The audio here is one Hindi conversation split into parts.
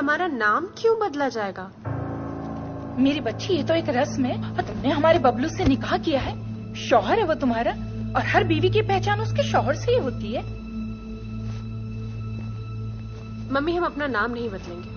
हमारा नाम क्यों बदला जाएगा? मेरी बच्ची, ये तो एक रस्म है और तुमने हमारे बबलू से निकाह किया है। शौहर है वो तुम्हारा और हर बीवी की पहचान उसके शौहर से ही होती है। मम्मी, हम अपना नाम नहीं बदलेंगे।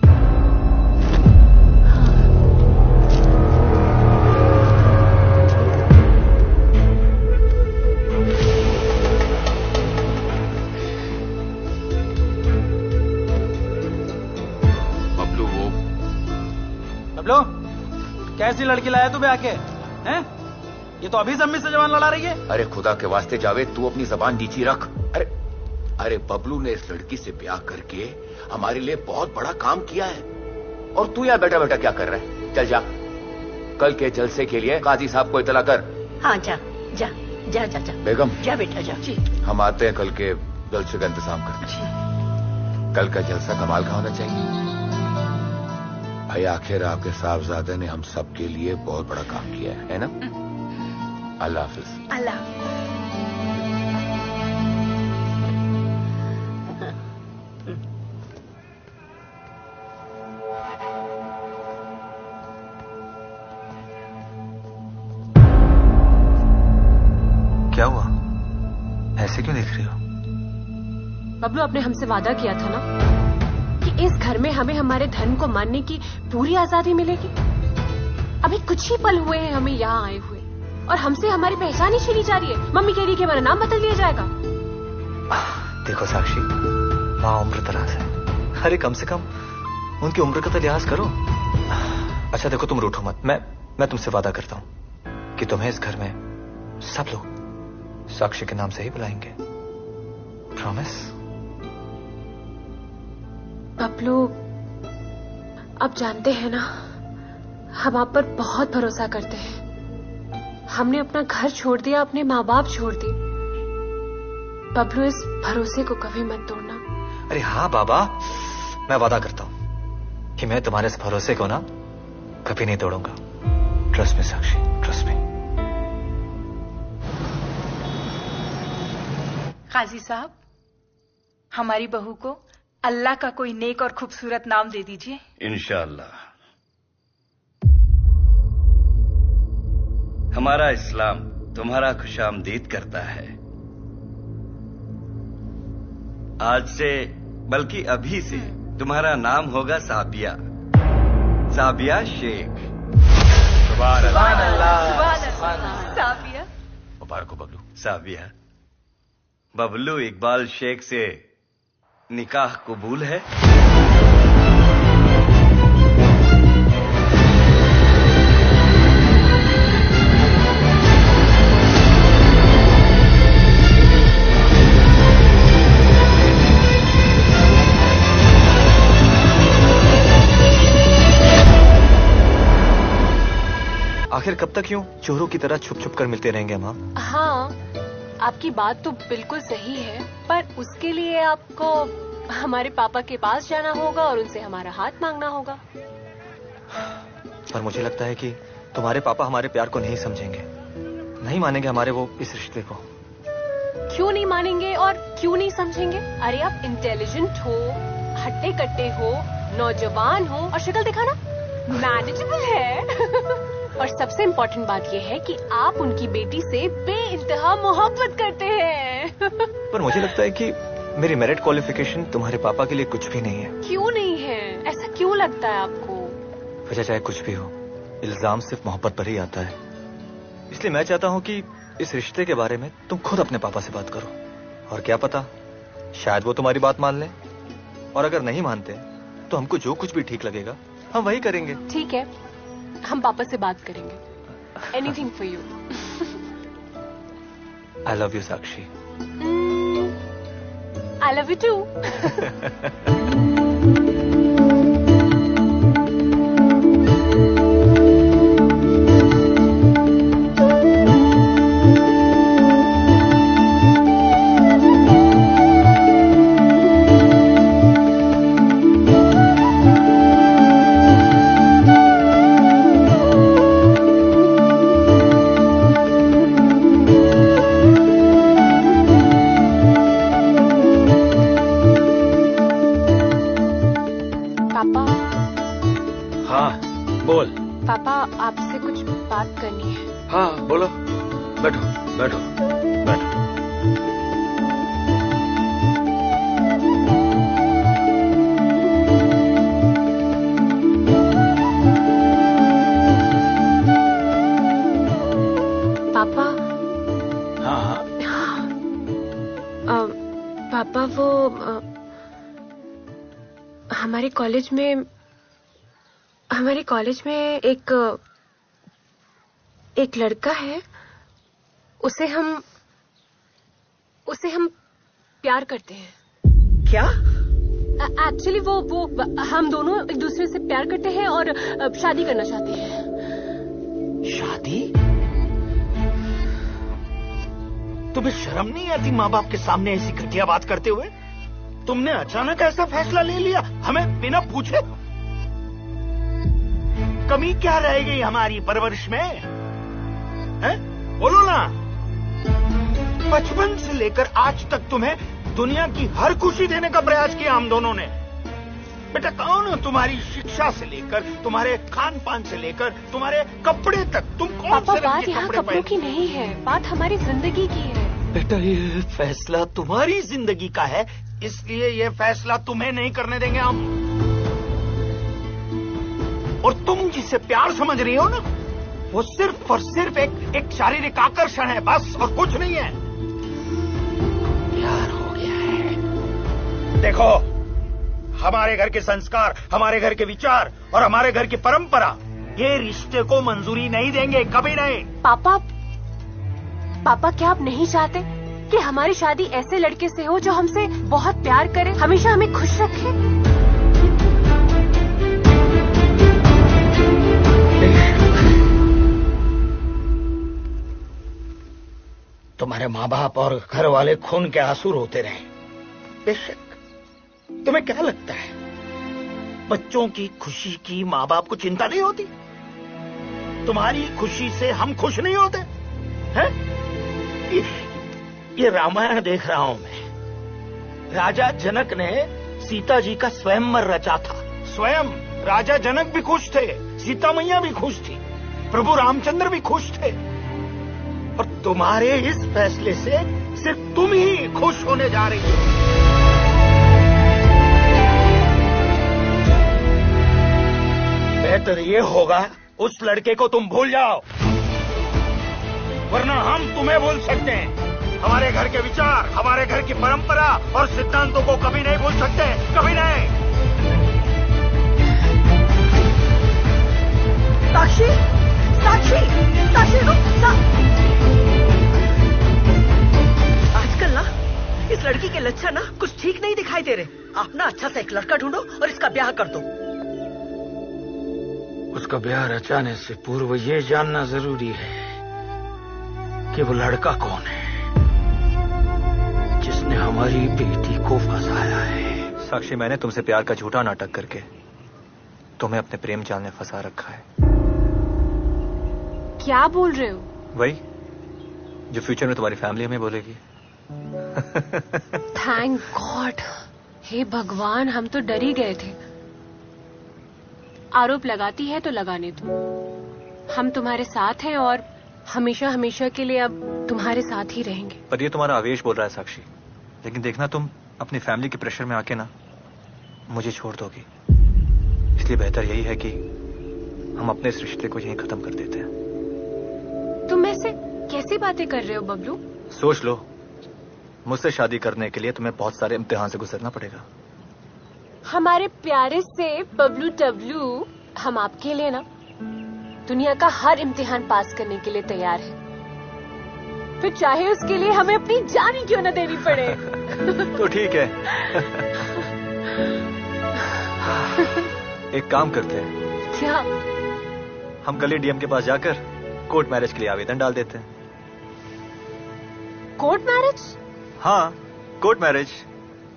बबलू, कैसी लड़की लाया तू ब्याह के? हैं? ये तो अभी जम्मी से जवान लड़ा रही है। अरे खुदा के वास्ते जावेद, तू अपनी जबान नीची रख। अरे बबलू ने इस लड़की से ब्याह करके हमारे लिए बहुत बड़ा काम किया है और तू यहाँ बैठा बैठा क्या कर रहा है? चल जा, कल के जलसे के लिए काजी साहब को इतला कर। हाँ, जा जा जा जा जा बेगम, जा बेटा जा। जी, हम आते हैं कल के जलसे का इंतजाम करने। कल का जलसा कमाल का होना चाहिए भाई। आखिर आपके साहबजादे ने हम सब के लिए बहुत बड़ा काम किया है ना? अल्लाह हाफिज। अल्लाह। क्या हुआ? ऐसे क्यों देख रही हो? बबलू, आपने हमसे वादा किया था ना कि इस घर में हमें हमारे धर्म को मानने की पूरी आजादी मिलेगी। अभी कुछ ही पल हुए हैं हमें यहाँ आए हुए और हमसे हमारी पहचान ही छीनी जा रही है। मम्मी कह रही है कि हमारा नाम बदल दिया जाएगा। देखो साक्षी, माँ उम्र दराज है। अरे कम से कम उनकी उम्र का तो लिहाज करो। अच्छा देखो, तुम रूठो मत। मैं तुमसे वादा करता हूँ कि तुम्हें इस घर में सब लोग साक्षी के नाम से ही बुलाएंगे। प्रॉमिस? बबलू, आप जानते हैं ना, हम आप पर बहुत भरोसा करते हैं। हमने अपना घर छोड़ दिया, अपने माँ बाप छोड़ दिए। बबलू, इस भरोसे को कभी मत तोड़ना। अरे हाँ बाबा, मैं वादा करता हूँ कि मैं तुम्हारे इस भरोसे को ना कभी नहीं तोड़ूंगा। ट्रस्ट मी साक्षी, ट्रस्ट मी। काजी साहब, हमारी बहू को अल्लाह का कोई नेक और खूबसूरत नाम दे दीजिए। इंशाअल्लाह। हमारा इस्लाम तुम्हारा खुशामदीद करता है। आज से, बल्कि अभी से तुम्हारा नाम होगा साबिया। साबिया शेख। सुभान अल्लाह। साबिया। मुबारक हो बबलू। साबिया, बबलू इकबाल शेख से निकाह कबूल है? आखिर कब तक यूं चोरों की तरह छुप छुप कर मिलते रहेंगे हम? हाँ, आपकी बात तो बिल्कुल सही है, पर उसके लिए आपको हमारे पापा के पास जाना होगा और उनसे हमारा हाथ मांगना होगा। पर मुझे लगता है कि तुम्हारे पापा हमारे प्यार को नहीं समझेंगे, नहीं मानेंगे हमारे वो इस रिश्ते को। क्यों नहीं मानेंगे और क्यों नहीं समझेंगे? अरे आप इंटेलिजेंट हो, हट्टे कट्टे हो, नौजवान हो और शक्ल दिखाना मैनेजेबल है। और सबसे इम्पोर्टेंट बात यह है कि आप उनकी बेटी से बेइंतहा मोहब्बत करते हैं। पर मुझे लगता है कि मेरी मेरिट क्वालिफिकेशन तुम्हारे पापा के लिए कुछ भी नहीं है। क्यों नहीं है? ऐसा क्यों लगता है आपको? वजह चाहे कुछ भी हो, इल्जाम सिर्फ मोहब्बत पर ही आता है। इसलिए मैं चाहता हूँ कि इस रिश्ते के बारे में तुम खुद अपने पापा से बात करो, और क्या पता शायद वो तुम्हारी बात मान लें, और अगर नहीं मानते तो हमको जो कुछ भी ठीक लगेगा हम वही करेंगे। ठीक है, हम पापा से बात करेंगे। Anything for you. I love you Sakshi. I love you too. पापा। हाँ बोल। पापा आपसे कुछ बात करनी है। हाँ बोलो, बैठो बैठो बैठो। पापा। हाँ पापा वो हमारे कॉलेज में एक लड़का है, उसे हम प्यार करते हैं। क्या? एक्चुअली वो हम दोनों एक दूसरे से प्यार करते हैं और शादी करना चाहते हैं। शादी? तुम्हें शर्म नहीं आती माँ बाप के सामने ऐसी घटिया बात करते हुए? तुमने अचानक ऐसा फैसला ले लिया हमें बिना पूछे? कमी क्या रह गई हमारी परवरिश में? हैं? बोलो ना। बचपन से लेकर आज तक तुम्हें दुनिया की हर खुशी देने का प्रयास किया हम दोनों ने। बेटा कौन तुम्हारी शिक्षा से लेकर, तुम्हारे खान पान से लेकर, तुम्हारे कपड़े तक, तुम कौन पापा से रंग बात के यहाँ कपड़े कपड़ों की पहनते? नहीं है, बात हमारी जिंदगी की है। बेटा ये फैसला तुम्हारी जिंदगी का है, इसलिए ये फैसला तुम्हें नहीं करने देंगे हम। और तुम जिसे प्यार समझ रही हो ना, वो सिर्फ और सिर्फ एक शारीरिक आकर्षण है बस, और कुछ नहीं है। प्यार हो गया है। देखो हमारे घर के संस्कार, हमारे घर के विचार और हमारे घर की परंपरा ये रिश्ते को मंजूरी नहीं देंगे, कभी नहीं। पापा क्या आप नहीं चाहते कि हमारी शादी ऐसे लड़के से हो जो हमसे बहुत प्यार करे, हमेशा हमें खुश रखे? तुम्हारे माँ बाप और घर वाले खून के आंसू रोते रहे, बेशक। तुम्हें क्या लगता है बच्चों की खुशी की माँ बाप को चिंता नहीं होती? तुम्हारी खुशी से हम खुश नहीं होते हैं? ये रामायण देख रहा हूं मैं। राजा जनक ने सीता जी का स्वयंवर रचा था। स्वयं राजा जनक भी खुश थे, सीता मैया भी खुश थी, प्रभु रामचंद्र भी खुश थे। और तुम्हारे इस फैसले से सिर्फ तुम ही खुश होने जा रही हो। बेहतर ये होगा उस लड़के को तुम भूल जाओ, वरना हम तुम्हें भूल सकते हैं। हमारे घर के विचार, हमारे घर की परंपरा और सिद्धांतों को कभी नहीं भूल सकते, कभी नहीं। साक्षी, साक्षी, साक्षी रुक। आजकल ना इस लड़की के लक्षण ना कुछ ठीक नहीं दिखाई दे रहे। आप ना अच्छा सा एक लड़का ढूंढो और इसका ब्याह कर दो। उसका ब्याह रचाने से पूर्व ये जानना जरूरी है कि वो लड़का कौन है जिसने हमारी बेटी को फंसाया है। साक्षी, मैंने तुमसे प्यार का झूठा नाटक करके तुम्हें अपने प्रेम जाल में फंसा रखा है। क्या बोल रहे हो? वही जो फ्यूचर में तुम्हारी फैमिली हमें बोलेगी। थैंक गॉड, हे भगवान, हम तो डर ही गए थे। आरोप लगाती है तो लगाने दो, हम तुम्हारे साथ हैं और हमेशा हमेशा के लिए अब तुम्हारे साथ ही रहेंगे। पर ये तुम्हारा आवेश बोल रहा है साक्षी, लेकिन देखना तुम अपनी फैमिली के प्रेशर में आके ना मुझे छोड़ दोगी। इसलिए बेहतर यही है कि हम अपने इस रिश्ते को यहीं खत्म कर देते हैं। तुम ऐसे कैसी बातें कर रहे हो बबलू? सोच लो, मुझसे शादी करने के लिए तुम्हें बहुत सारे इम्तिहान से गुजरना पड़ेगा। हमारे प्यारे से बबलू टबलू, हम आपके लिए ना दुनिया का हर इम्तिहान पास करने के लिए तैयार हैं। फिर चाहे उसके लिए हमें अपनी जान ही क्यों न देनी पड़े। तो ठीक है। एक काम करते हैं। क्या? हम कल ही डीएम के पास जाकर कोर्ट मैरिज के लिए आवेदन डाल देते हैं। Court marriage? हाँ, कोर्ट मैरिज।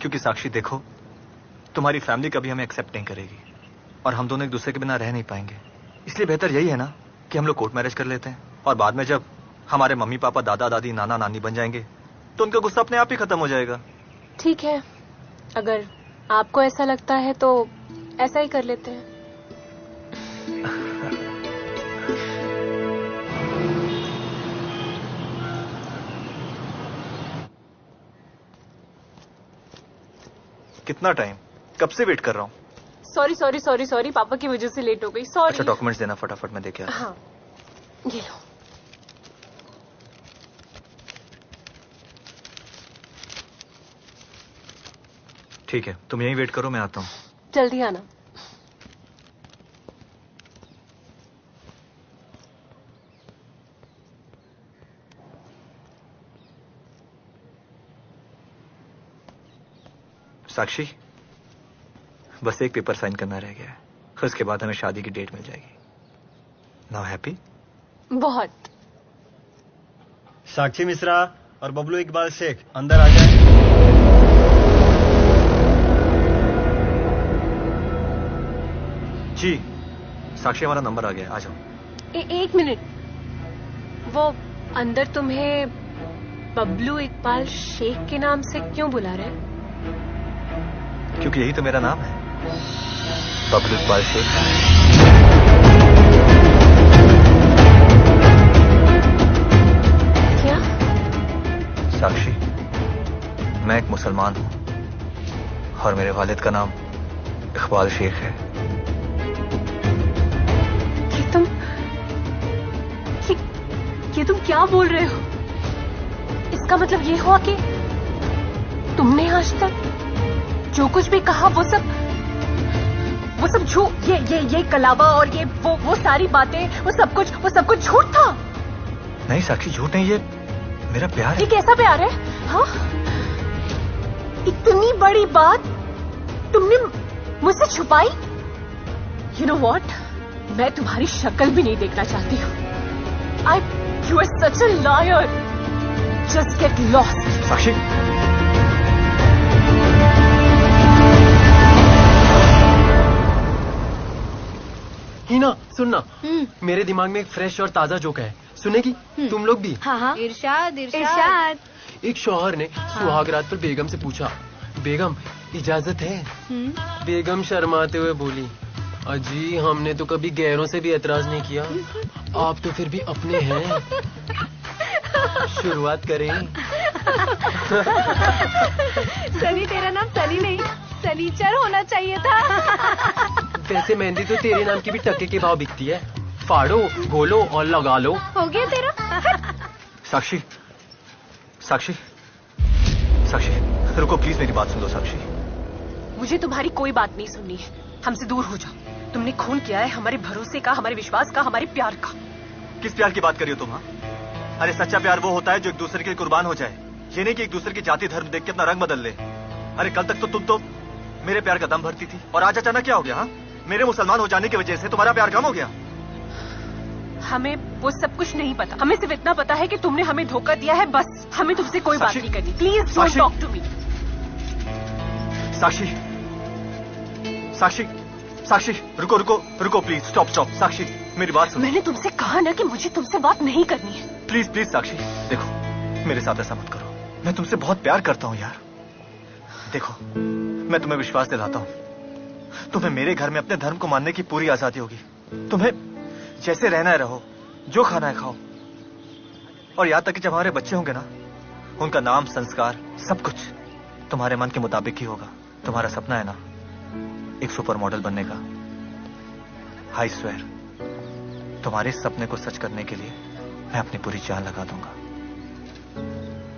क्योंकि साक्षी देखो, तुम्हारी फैमिली कभी हमें एक्सेप्ट नहीं करेगी और हम दोनों एक दूसरे के बिना रह नहीं पाएंगे। इसलिए बेहतर यही है ना कि हम लोग कोर्ट मैरिज कर लेते हैं और बाद में जब हमारे मम्मी पापा, दादा दादी, नाना नानी बन जाएंगे तो उनका गुस्सा अपने आप ही खत्म हो जाएगा। ठीक है, अगर आपको ऐसा लगता है तो ऐसा ही कर लेते हैं। कितना टाइम? कब से वेट कर रहा हूँ। सॉरी सॉरी सॉरी सॉरी, पापा की वजह से लेट हो गई, सॉरी। अच्छा डॉक्यूमेंट्स देना फटाफट, मैं देके आता हूं। हाँ ये लो। ठीक है, तुम यहीं वेट करो, मैं आता हूँ। जल्दी आना। साक्षी, बस एक पेपर साइन करना रह गया है, उसके बाद हमें शादी की डेट मिल जाएगी। Now happy? बहुत। साक्षी मिश्रा और बबलू इकबाल शेख अंदर आ जाए। जी साक्षी, हमारा नंबर आ गया, आ जाओ। एक मिनट, वो अंदर तुम्हें बबलू इकबाल शेख के नाम से क्यों बुला रहे हैं? क्योंकि यही तो मेरा नाम है, बबलू इकबाल शेख। क्या? साक्षी, मैं एक मुसलमान हूं और मेरे वालिद का नाम इकबाल शेख है। ये तुम क्या बोल रहे हो? इसका मतलब ये हुआ कि तुमने आज तक जो कुछ भी कहा वो सब झूठ, ये कलावा और ये वो सारी बातें, वो सब कुछ झूठ था। नहीं साक्षी, झूठ नहीं, ये मेरा प्यार है। ये कैसा प्यार है? हाँ, इतनी बड़ी बात तुमने मुझसे छुपाई। यू नो व्हाट, मैं तुम्हारी शक्ल भी नहीं देखना चाहती हूँ। You are such a liar. Just get lost. साक्षी, हीना सुनना, मेरे दिमाग में एक फ्रेश और ताजा जोक है, सुनेगी? तुम लोग भी? हाँ। इरशाद। एक शौहर ने सुहाग रात पर बेगम से पूछा, बेगम इजाजत है? बेगम शर्माते हुए बोली, अजी हमने तो कभी गैरों से भी एतराज नहीं किया, आप तो फिर भी अपने हैं। शुरुआत करें? सनी, तेरा नाम सनी नहीं सनीचर होना चाहिए था। वैसे मेहंदी तो तेरे नाम की भी टक्के के भाव बिकती है, फाड़ो घोलो और लगा लो। हो गया तेरा। साक्षी, साक्षी, साक्षी रुको प्लीज, मेरी बात सुन लो। साक्षी, मुझे तुम्हारी कोई बात नहीं सुननी है, हमसे दूर हो जाओ। तुमने खून किया है हमारे भरोसे का, हमारे विश्वास का, हमारे प्यार का। किस प्यार की बात कर रही हो तुम? हाँ, अरे सच्चा प्यार वो होता है जो एक दूसरे के लिए कुर्बान हो जाए, ये नहीं कि एक दूसरे की जाति धर्म देख के अपना रंग बदल ले। अरे कल तक तो तुम तो मेरे प्यार का दम भरती थी, और आज अचानक क्या हो गया? हाँ, मेरे मुसलमान हो जाने की वजह से तुम्हारा प्यार कम हो गया? हमें वो सब कुछ नहीं पता, हमें सिर्फ इतना पता है कि तुमने हमें धोखा दिया है, बस। हमें तुमसे कोई बात नहीं करनी। Please don't talk to me. Sakshi, Sakshi, Sakshi रुको रुको रुको प्लीज, स्टॉप स्टॉप। साक्षी मेरी बात सुनो। मैंने तुमसे कहा ना कि मुझे तुमसे बात नहीं करनी है। प्लीज प्लीज साक्षी, देखो मेरे साथ ऐसा मत करो, मैं तुमसे बहुत प्यार करता हूँ यार। देखो मैं तुम्हें विश्वास दिलाता हूँ, तुम्हें मेरे घर में अपने धर्म को मानने की पूरी आजादी होगी। तुम्हें जैसे रहना है रहो, जो खाना है खाओ, और यहाँ तक कि जब हमारे बच्चे होंगे ना, उनका नाम, संस्कार, सब कुछ तुम्हारे मन के मुताबिक ही होगा। तुम्हारा सपना है ना एक सुपर मॉडल बनने का, आई स्वेयर तुम्हारे सपने को सच करने के लिए मैं अपनी पूरी जान लगा दूंगा।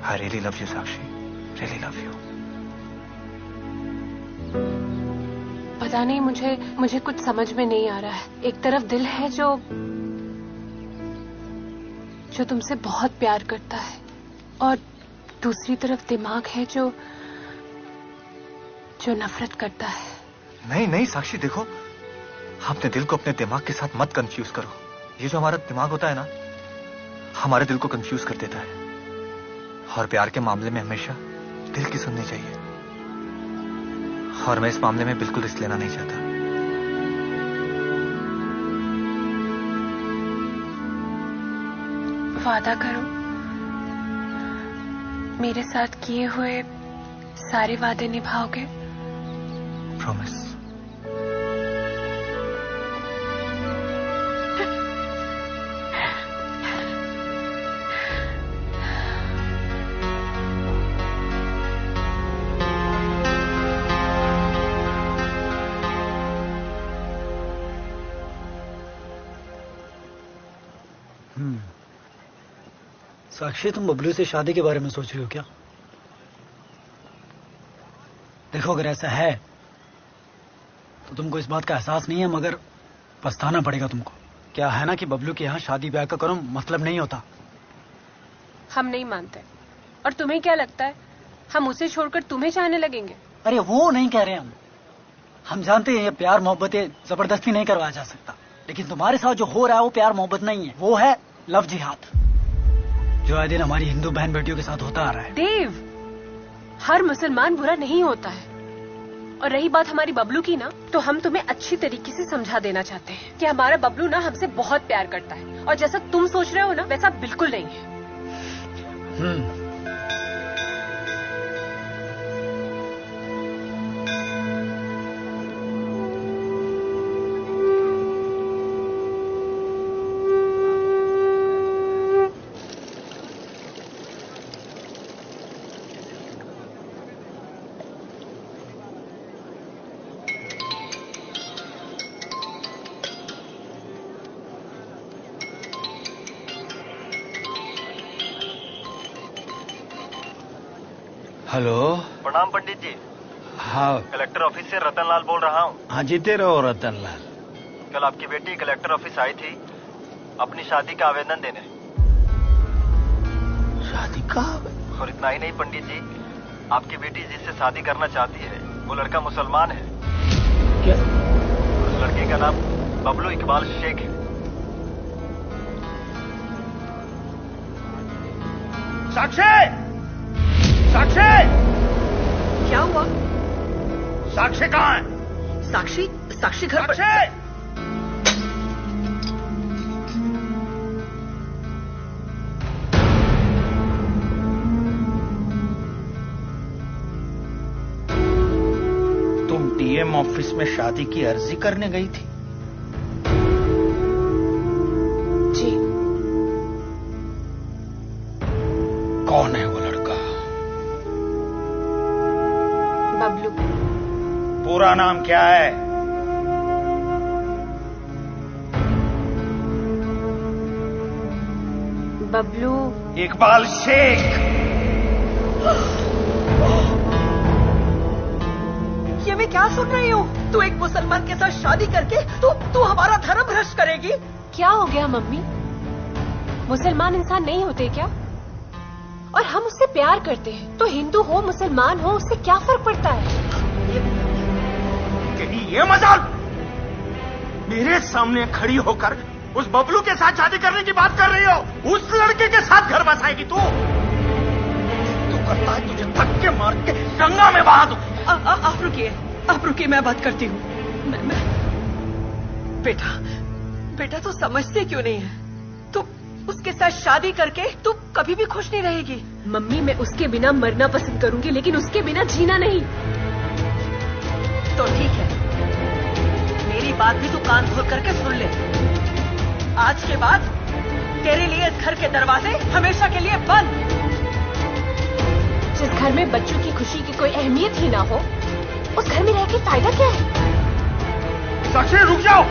I really love you Sakshi, really love you. पता नहीं, मुझे कुछ समझ में नहीं आ रहा है। एक तरफ दिल है जो तुमसे बहुत प्यार करता है, और दूसरी तरफ दिमाग है जो नफरत करता है। नहीं नहीं साक्षी, देखो अपने दिल को अपने दिमाग के साथ मत कंफ्यूज करो। ये जो हमारा दिमाग होता है ना, हमारे दिल को कंफ्यूज कर देता है, और प्यार के मामले में हमेशा दिल की सुननी चाहिए, और मैं इस मामले में बिल्कुल रिस्क लेना नहीं चाहता। वादा करो, मेरे साथ किए हुए सारे वादे निभाओगे? प्रॉमिस। साक्षी, तुम बबलू से शादी के बारे में सोच रही हो क्या? देखो, अगर ऐसा है तो तुमको इस बात का एहसास नहीं है, मगर पछताना पड़ेगा तुमको। क्या है ना कि बबलू के यहाँ शादी ब्याह का करो मतलब नहीं होता। हम नहीं मानते। और तुम्हें क्या लगता है हम उसे छोड़कर तुम्हें चाहने लगेंगे? अरे वो नहीं कह रहे हम जानते हैं ये प्यार मोहब्बत जबरदस्ती नहीं करवाया जा सकता, लेकिन तुम्हारे साथ जो हो रहा है वो प्यार मोहब्बत नहीं है, वो है लव जिहाद, जो आए दिन हमारी हिंदू बहन बेटियों के साथ होता आ रहा है। देव, हर मुसलमान बुरा नहीं होता है। और रही बात हमारी बबलू की ना, तो हम तुम्हें अच्छी तरीके से समझा देना चाहते हैं कि हमारा बबलू ना हमसे बहुत प्यार करता है, और जैसा तुम सोच रहे हो ना वैसा बिल्कुल नहीं है। हेलो, प्रणाम पंडित जी। हाँ, कलेक्टर ऑफिस से रतनलाल बोल रहा हूँ। हाँ, जीते रहो रतनलाल। कल आपकी बेटी कलेक्टर ऑफिस आई थी अपनी शादी का आवेदन देने। शादी का? और इतना ही नहीं पंडित जी, आपकी बेटी जिससे शादी करना चाहती है वो लड़का मुसलमान है। क्या? उस लड़के का नाम बबलू इकबाल शेख है। साक्षी! साक्षी! क्या हुआ? साक्षी कहाँ है? साक्षी घर पर। तुम डीएम ऑफिस में शादी की अर्जी करने गई थी? जी। कौन है वो लड़का? बबलू। पूरा नाम क्या है? बबलू इकबाल शेख। ये मैं क्या सुन रही हूँ? तू एक मुसलमान के साथ शादी करके तू हमारा धर्म भ्रष्ट करेगी? क्या हो गया मम्मी? मुसलमान इंसान नहीं होते क्या? और हम उससे प्यार करते हैं, तो हिंदू हो मुसलमान हो उससे क्या फर्क पड़ता है? ये मजाल! मेरे सामने खड़ी होकर उस बबलू के साथ शादी करने की बात कर रही हो? उस लड़के के साथ घर बसाएगी तू? तू करता है तुझे धक्के मार के गंगा में बहा दूं। आप रुकिए, मैं बात करती हूँ। बेटा तू समझते क्यों नहीं है? तू उसके साथ शादी करके तू कभी भी खुश नहीं रहेगी। मम्मी, मैं उसके बिना मरना पसंद करूंगी, लेकिन उसके बिना जीना नहीं। तो ठीक है, मेरी बात भी तू कान खोल करके सुन ले। आज के बाद तेरे लिए इस घर के दरवाजे हमेशा के लिए बंद। जिस घर में बच्चों की खुशी की कोई अहमियत ही ना हो, उस घर में रह के फायदा क्या है? साक्षी, रुक जाओ।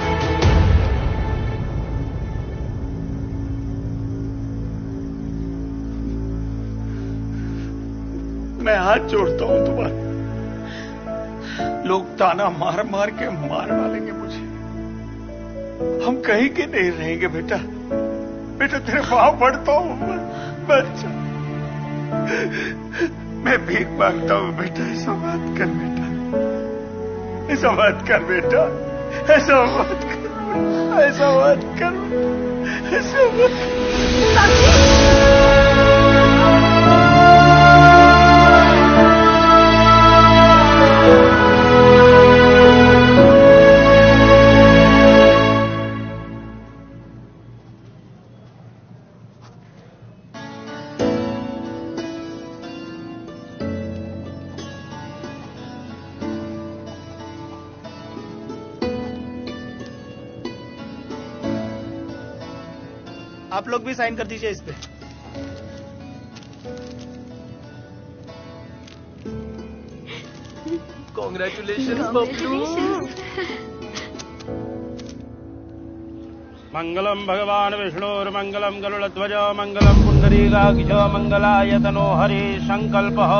मैं हाथ जोड़ता हूँ तुम्हारे। लोग ताना मार मार के मार डालेंगे मुझे। हम कहीं के नहीं रहेंगे बेटा। तेरे पाँव पड़ता हूँ बच्चा। मैं भीख मांगता हूँ बेटा, ऐसा मत कर बेटा, ऐसा मत कर बेटा, ऐसा मत कर, ऐसा मत कर, ऐसा मत कर। आप लोग भी साइन कर दीजिए इस पे। कॉन्ग्रेचुलेशन बबलू। मंगलम भगवान विष्णुर्मंगलम गरुड़ध्वज मंगलम पुंडरीकाक्ष मंगलायतनो हरि संकल्पः।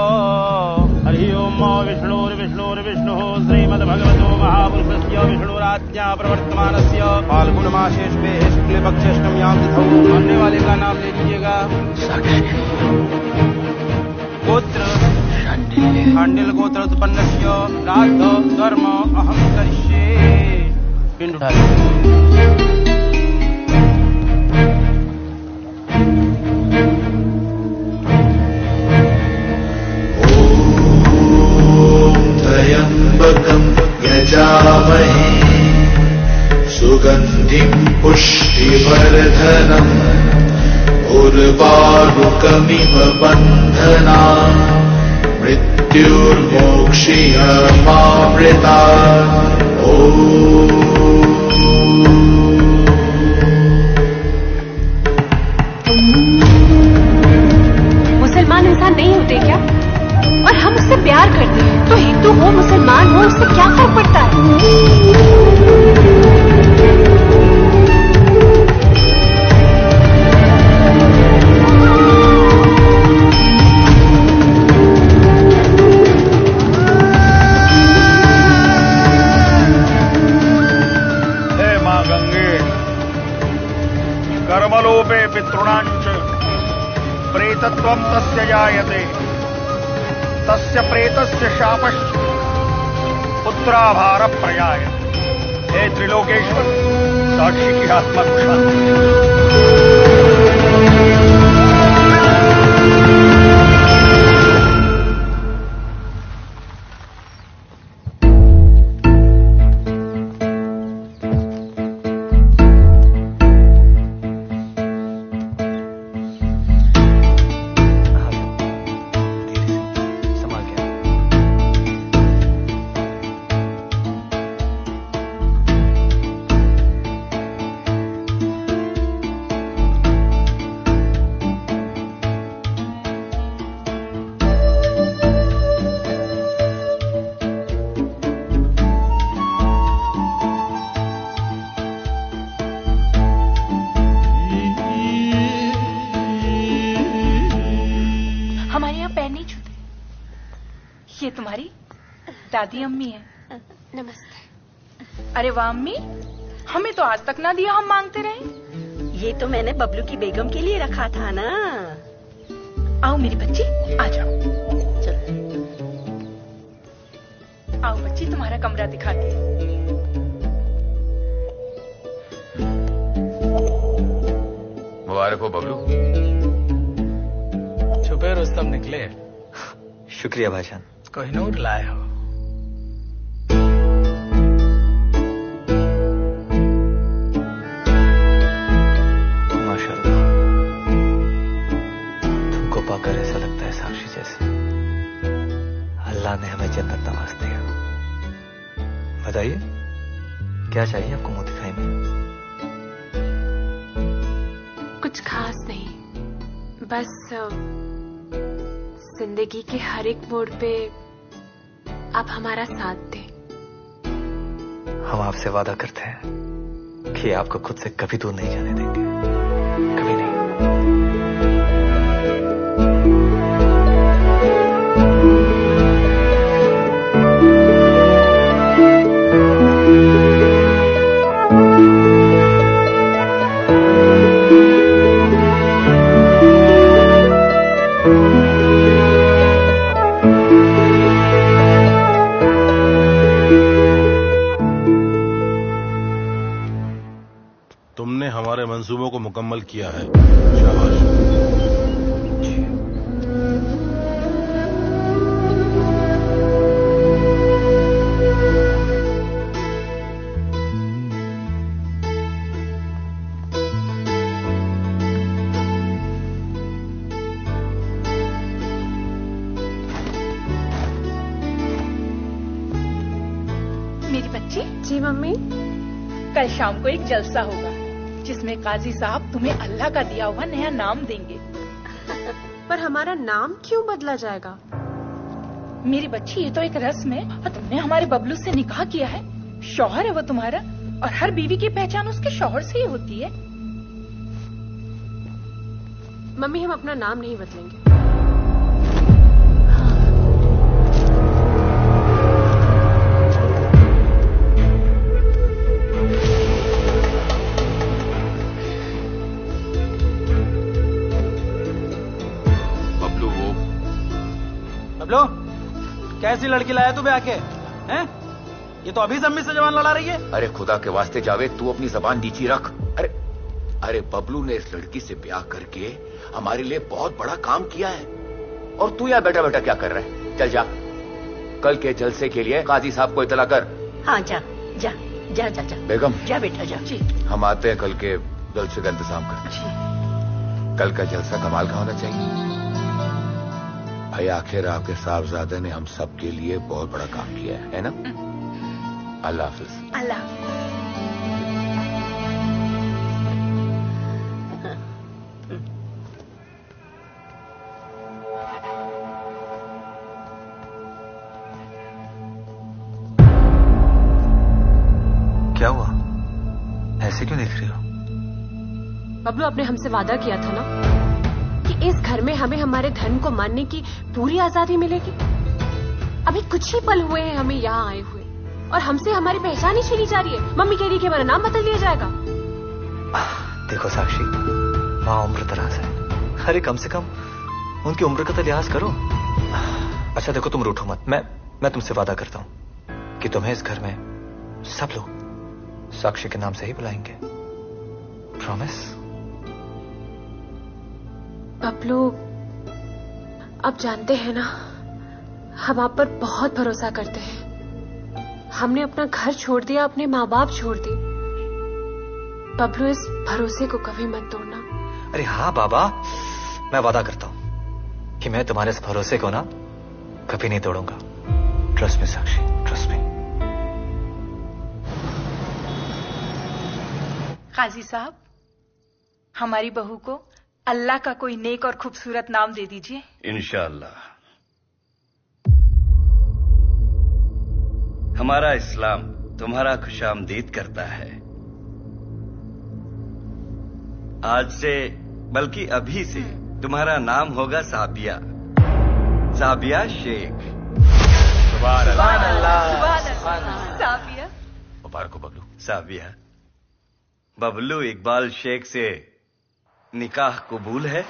हरि ओम विष्णुर्विष्णुर्विष्णुः श्रीमद्भगवतो महापुरुषस्य विष्णुराज्ञा प्रवर्तमानस्य फाल्गुन मासे शुक्लपक्षे अष्टम्यां तिथौ। मरने वाले का नाम ले लीजिएगा। गोत्र शांडिल गोत्रोत्पन्नस्य श्राद्ध कर्म अहं करिष्ये। पिंड त्र्यम्बकम् यजामहे सुगन्धिम् पुष्टिवर्धनम् उर्वारुकमिव बन्धनान् मृत्युर्मोक्षीयमामृतात्। मुसलमान इंसान नहीं होते क्या? और हम उससे प्यार करते हैं, तो हिंदू हो मुसलमान हो उससे क्या फर्क पड़ता है? हे मां गंगे कर्मलोपे पितॄणांच प्रेतत्वं तस्य जायते तस्य प्रेतस्य शापश्च पुत्राभार प्रयाय। हे त्रिलोकेश्वर साक्षी की आत्मा को शांति। ये तुम्हारी दादी अम्मी है। नमस्ते। अरे वाह अम्मी, हमें तो आज तक ना दिया, हम मांगते रहे। ये तो मैंने बबलू की बेगम के लिए रखा था ना। आओ मेरी बच्ची, आ जाओ। चल। आओ बच्ची, तुम्हारा कमरा दिखाती हूँ। मुबारक हो बबलू। छुपे रुस्तम निकले। शुक्रिया भाईजान। कोहिनूर लाए हो। माशाल्लाह, तुमको पाकर ऐसा लगता है साक्षी जैसे अल्लाह ने हमें जन्नत नवाज दिया। बताइए क्या चाहिए आपको मुंह दिखाई में? कुछ खास नहीं, बस जिंदगी के हर एक मोड़ पे आप हमारा साथ दें। हम आपसे वादा करते हैं कि आपको खुद से कभी दूर नहीं जाने देंगे, कभी नहीं। तुमने हमारे मंसूबों को मुकम्मल किया है, शाबाश। मेरी बच्ची। जी मम्मी। कल शाम को एक जलसा होगा जिसमें काजी साहब तुम्हें अल्लाह का दिया हुआ नया नाम देंगे। पर हमारा नाम क्यों बदला जाएगा? मेरी बच्ची, ये तो एक रस्म है और तुमने हमारे बबलू से निकाह किया है। शौहर है वो तुम्हारा और हर बीवी की पहचान उसके शौहर से ही होती है। मम्मी हम अपना नाम नहीं बदलेंगे। बबलू कैसी लड़की लाया तू ब्याह के? हैं? ये तो अभी जम्मी से जवान लड़ा रही है। अरे खुदा के वास्ते जावेद तू अपनी जबान नीची रख। अरे बबलू ने इस लड़की से ब्याह करके हमारे लिए बहुत बड़ा काम किया है, और तू यहाँ बैठा बैठा क्या कर रहा है? चल जा, कल के जलसे के लिए काजी साहब को इतला कर। हाँ जा जा जा जा जा बेगम जा बेटा जा। जी हम आते हैं कल के जलसे का इंतजाम करने। कल का जलसा कमाल का होना चाहिए भाई। आखिर आपके साहबजादे ने हम सब के लिए बहुत बड़ा काम किया है ना? अल्लाह हाफिज। अल्लाह क्या हुआ? ऐसे क्यों देख रही हो? बबलू आपने हमसे वादा किया था ना कि इस घर में हमें हमारे धर्म को मानने की पूरी आजादी मिलेगी। अभी कुछ ही पल हुए हैं हमें यहाँ आए हुए और हमसे हमारी पहचान ही छीनी जा रही है। मम्मी कह रही है कि हमारा नाम बदल दिया जाएगा। देखो साक्षी, माँ उम्र दराज है। अरे कम से कम उनकी उम्र का तो लिहाज करो। अच्छा देखो तुम रूठो मत। मैं तुमसे वादा करता हूँ कि तुम्हें इस घर में सब लोग साक्षी के नाम से ही बुलाएंगे। प्रॉमिस? बबलू आप जानते हैं ना हम आप पर बहुत भरोसा करते हैं। हमने अपना घर छोड़ दिया, अपने माँ बाप छोड़ दिए। बबलू इस भरोसे को कभी मत तोड़ना। अरे हाँ बाबा, मैं वादा करता हूँ कि मैं तुम्हारे इस भरोसे को ना कभी नहीं तोड़ूंगा। ट्रस्ट मी साक्षी, ट्रस्ट मी। काजी साहब, हमारी बहू को अल्लाह का कोई नेक और खूबसूरत नाम दे दीजिए। इंशाअल्लाह। हमारा इस्लाम तुम्हारा खुशामदीद करता है। आज से बल्कि अभी से तुम्हारा नाम होगा साबिया। साबिया शेख। सुभान अल्लाह। साबिया। मुबारक हो बबलू। साबिया, बबलू इकबाल शेख से निकाह कबूल है?